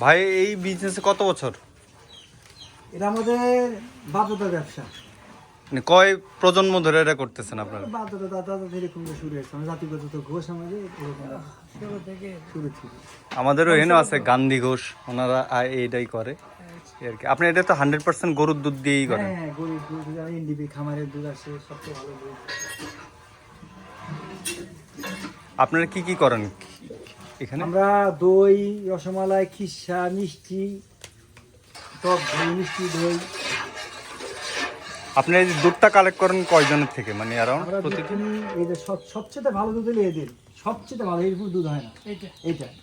ভাই এই বিজনেসে কত বছর? এটা আমাদের বাপদাদার ব্যবসা। মানে কয় প্রজন্ম ধরে এটা করতেছেন আপনারা? বাপদাদা দাদা এরকম শুরু হয়েছে, মানে জাতিগত তো ঘোষ আমাদের শুরু থেকে। আমাদেরও এখানেও আছে গান্ধী ঘোষ, ওনারা এইটাই করে আর কি। আপনি এটা তো 100% গরুর দুধ দিয়েই করেন? হ্যাঁ, গরুর দুধ, এনডিবি খামারের দুধ আসে, সবচেয়ে ভালো দুধ। আপনারা কি কি করেন এখানে? আমরা দই, রসমালাই, খিসা, মিষ্টি, টক দই, মিষ্টি দই। আপনি এই দুধটা কালেক্ট করেন কয়জনের থেকে, মানে অ্যারাউন্ড আমরা প্রতিদিন? এই যে সবচেয়ে ভালো দুধ হলো এদের, সবচেয়ে ভালো এরকম দুধ হয় না।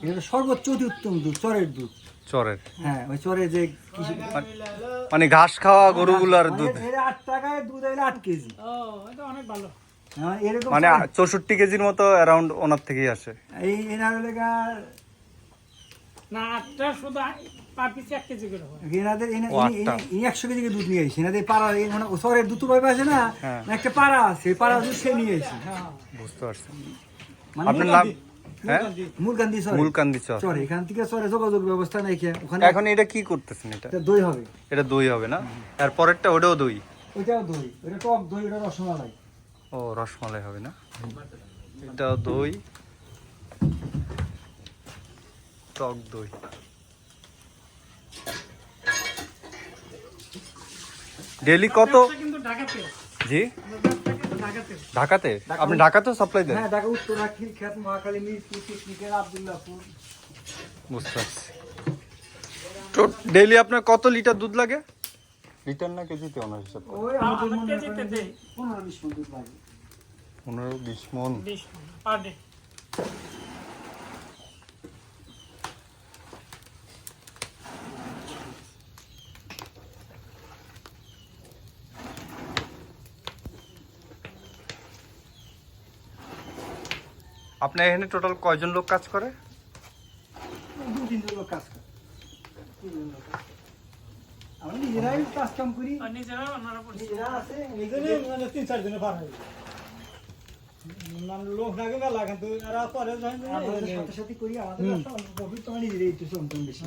এটা সর্বোচ্চ অতি উত্তম দুধ, চরের দুধ। চরের? হ্যাঁ, ওই চরে যে মানে ঘাস খাওয়া গরুগুলার দুধ? 8 টাকায় দুধ হইলে 8 কেজি। এটা অনেক ভালো। এরকম মানে 64 কেজির মতো অ্যারাউন্ড ওনার থেকেই আসে। এই এনার লেগা না, 8টা শুধু পার পিস 1 কেজি করে হয়। এনাদের ও, 8টা। 100 কেজি দুধ নিয়ে আসি। এনাদের পাড়া মানে চরের দুধ পাইবে আছে না, হ্যাঁ। একটা পাড়া আছে, পাড়া দুধ সে নিয়ে আসি। বুঝতে পারছেন। মানে আপনার নাম? হ্যাঁ, মূলকান্দি চর। মূলকান্দি চর। চর এখান থেকে চরে যোগাযোগ ব্যবস্থা নাই ওখানে। এখন এটা কি করতেছেন? এটা এটা দই হবে। এটা দই হবে না? আর পরেরটা ওটাও দই? ওইটাও দই, ওইটা টক দই, ওটা রসমালাই। ও, রসমালাই হবে না? এটাও দই, টক দই। ডেলি কত? ব্যবসা কিন্তু ঢাকাতে। জি, আমাদের ব্যবসা কিন্তু ঢাকাতে। ঢাকাতে? আপনি ঢাকাতেও সাপ্লাই দেন? হ্যাঁ, ঢাকা উত্তরা, খিলক্ষেত, মহাখালী, মিরপুর, টেকনিকের, আব্দুল্লাহপুর। বুঝতে পারছি। তো ডেলি আপনার কত লিটার দুধ লাগে? লিটার না কেজিতে ওনার হিসাব? ওই আমাদের আমরা মনে কেজিতে করেন যে দেই। 15-20 মণ দুধ লাগে। 15-20 মন। 20 পার ডে। আপনার এখানে টোটাল কয়জন লোক কাজ করে? 2-3 জন লোক কাজ করে। 3 জন লোক কাজ করে। আমরা নিজেরাই কাজ কাম করি। আর নিজেরা ওনারা পরিচিত। নিজেরা আছে, নিজেরই মানে 3-4 দিনে পার হয়ে যায়। মানে লোক লাগে না লাগান তো এরা পরে যায় না। আমাদের সাথে সাথে করি, আমাদের ব্যবসা অল্প প্রফিট, তোমার নিজেরাই একটু চমচম বেশি।